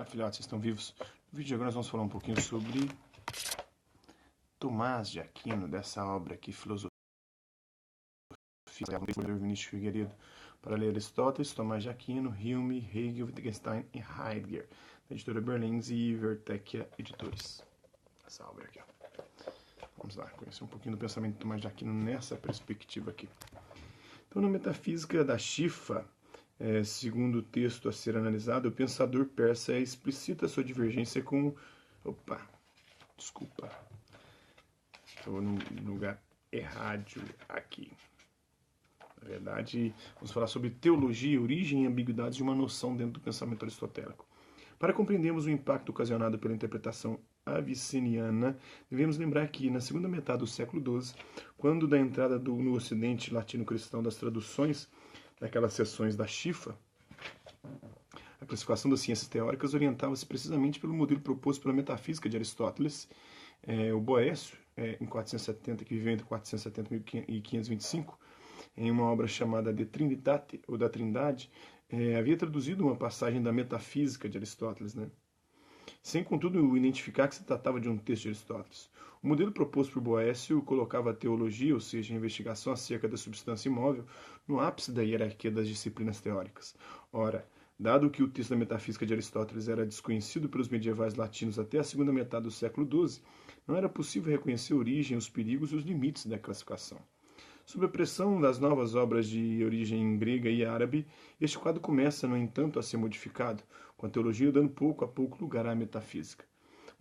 Filhotes, vocês estão vivos? No vídeo de agora nós vamos falar um pouquinho sobre Tomás de Aquino, dessa obra aqui, Filosofia, do Vinícius Figueiredo. Para ler Aristóteles, Tomás de Aquino, Hume, Hegel, Wittgenstein e Heidegger, da editora Berlins e Vertecchia Editores. Essa obra aqui, ó. Vamos lá, conhecer um pouquinho do pensamento de Tomás de Aquino nessa perspectiva aqui. Então, na Metafísica da Shifa, segundo o texto a ser analisado, o pensador persa explicita sua divergência com... Estou no lugar errado aqui. Na verdade, vamos falar sobre teologia, origem e ambiguidades de uma noção dentro do pensamento aristotélico. Para compreendermos o impacto ocasionado pela interpretação aviceniana, devemos lembrar que, na segunda metade do século XII, quando da entrada no ocidente latino-cristão das traduções daquelas seções da Shifa, a classificação das ciências teóricas orientava-se precisamente pelo modelo proposto pela metafísica de Aristóteles. O Boécio, em 470, que viveu entre 470 e 525, em uma obra chamada De Trinitate, ou da Trindade, havia traduzido uma passagem da metafísica de Aristóteles, sem, contudo, identificar que se tratava de um texto de Aristóteles. O modelo proposto por Boécio colocava a teologia, ou seja, a investigação acerca da substância imóvel, no ápice da hierarquia das disciplinas teóricas. Ora, dado que o texto da metafísica de Aristóteles era desconhecido pelos medievais latinos até a segunda metade do século XII, não era possível reconhecer a origem, os perigos e os limites da classificação. Sob a pressão das novas obras de origem grega e árabe, este quadro começa, no entanto, a ser modificado, com a teologia dando pouco a pouco lugar à metafísica.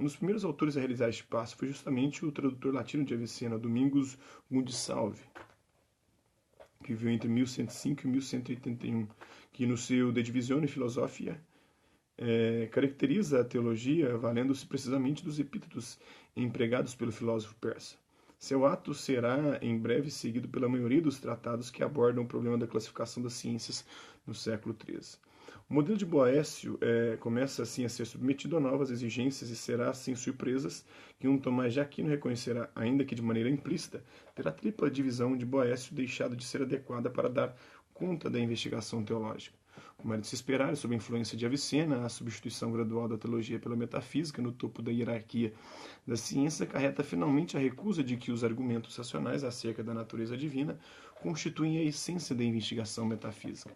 Um dos primeiros autores a realizar este passo foi justamente o tradutor latino de Avicena, Domingos Gundisalvi, que viveu entre 1105 e 1181, que no seu De Divisione Philosophia caracteriza a teologia valendo-se precisamente dos epítetos empregados pelo filósofo persa. Seu ato será em breve seguido pela maioria dos tratados que abordam o problema da classificação das ciências no século XIII. O modelo de Boécio começa assim a ser submetido a novas exigências e será, sem surpresas, que um Tomás de Aquino reconhecerá, ainda que de maneira implícita, ter a tripla divisão de Boécio deixado de ser adequada para dar conta da investigação teológica. Como era de se esperar, sob a influência de Avicena, a substituição gradual da teologia pela metafísica no topo da hierarquia da ciência acarreta finalmente a recusa de que os argumentos racionais acerca da natureza divina constituem a essência da investigação metafísica.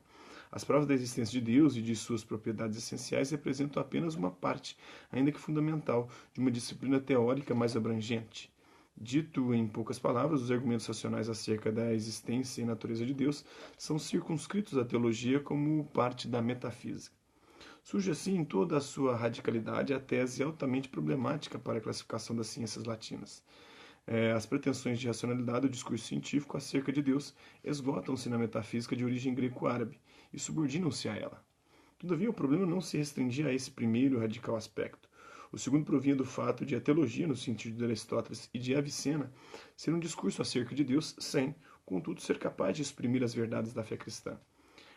As provas da existência de Deus e de suas propriedades essenciais representam apenas uma parte, ainda que fundamental, de uma disciplina teórica mais abrangente. Dito em poucas palavras, os argumentos racionais acerca da existência e natureza de Deus são circunscritos à teologia como parte da metafísica. Surge assim em toda a sua radicalidade a tese altamente problemática para a classificação das ciências latinas. As pretensões de racionalidade do discurso científico acerca de Deus esgotam-se na metafísica de origem greco-árabe e subordinam-se a ela. Todavia, o problema não se restringia a esse primeiro radical aspecto. O segundo provinha do fato de a teologia, no sentido de Aristóteles e de Avicena, ser um discurso acerca de Deus sem, contudo, ser capaz de exprimir as verdades da fé cristã.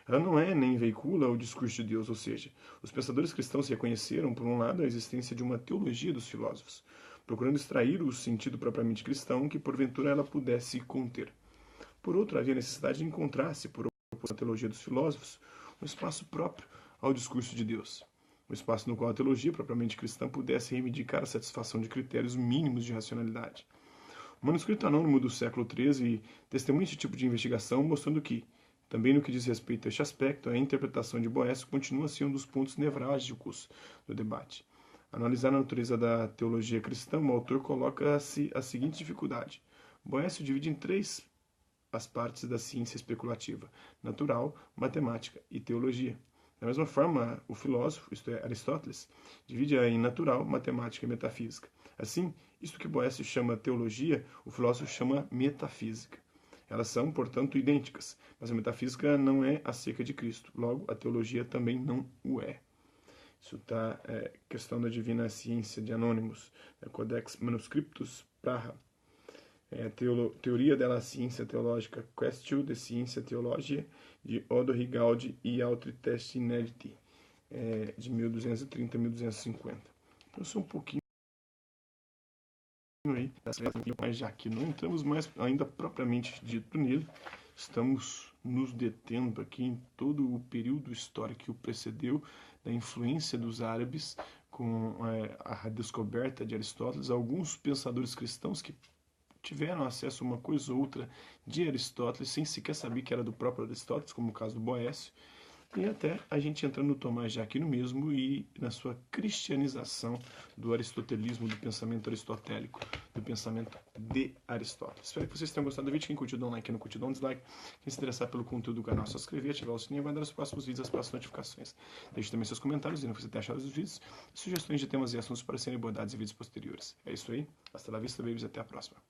Ela não é nem veicula o discurso de Deus, ou seja, os pensadores cristãos reconheceram, por um lado, a existência de uma teologia dos filósofos, procurando extrair o sentido propriamente cristão que, porventura, ela pudesse conter. Por outro, havia necessidade de encontrar-se, por oposição à teologia dos filósofos, um espaço próprio ao discurso de Deus. Um espaço no qual a teologia propriamente cristã pudesse reivindicar a satisfação de critérios mínimos de racionalidade. O manuscrito anônimo do século XIII testemunha esse tipo de investigação, mostrando que, também no que diz respeito a este aspecto, a interpretação de Boécio continua a ser um dos pontos nevrálgicos do debate. Ao analisar a natureza da teologia cristã, o autor coloca-se a seguinte dificuldade. Boécio divide em três as partes da ciência especulativa: natural, matemática e teologia. Da mesma forma, o filósofo, isto é, Aristóteles, divide-a em natural, matemática e metafísica. Assim, isto que Boécio chama teologia, o filósofo chama metafísica. Elas são, portanto, idênticas, mas a metafísica não é acerca de Cristo. Logo, a teologia também não o é. Isso está questão da Divina Ciência de Anônimos, Codex Manuscriptus Praha. Teoria della Ciência Teológica, Quaestio de Scientia Theologiae, de Odo Rigaldi e altri testi inediti, de 1230 a 1250. Então, sou um pouquinho aí, mas já que não entramos mais ainda propriamente dito nele, estamos nos detendo aqui em todo o período histórico que o precedeu, da influência dos árabes com a descoberta de Aristóteles, alguns pensadores cristãos que tiveram acesso a uma coisa ou outra de Aristóteles sem sequer saber que era do próprio Aristóteles, como o caso do Boécio, e até a gente entra no Tomás de Aquino mesmo e na sua cristianização do aristotelismo, do pensamento aristotélico, do pensamento de Aristóteles. Espero que vocês tenham gostado do vídeo. Quem curtiu, dá um like. Quem não curtiu, dá um dislike. Quem se interessar pelo conteúdo do canal, é só se inscrever, ativar o sininho e aguardar os próximos vídeos, as próximas notificações. Deixe também seus comentários, dizendo o que você tem achado dos vídeos, sugestões de temas e assuntos para serem abordados em vídeos posteriores. É isso aí. Hasta la vista, babies. Até a próxima.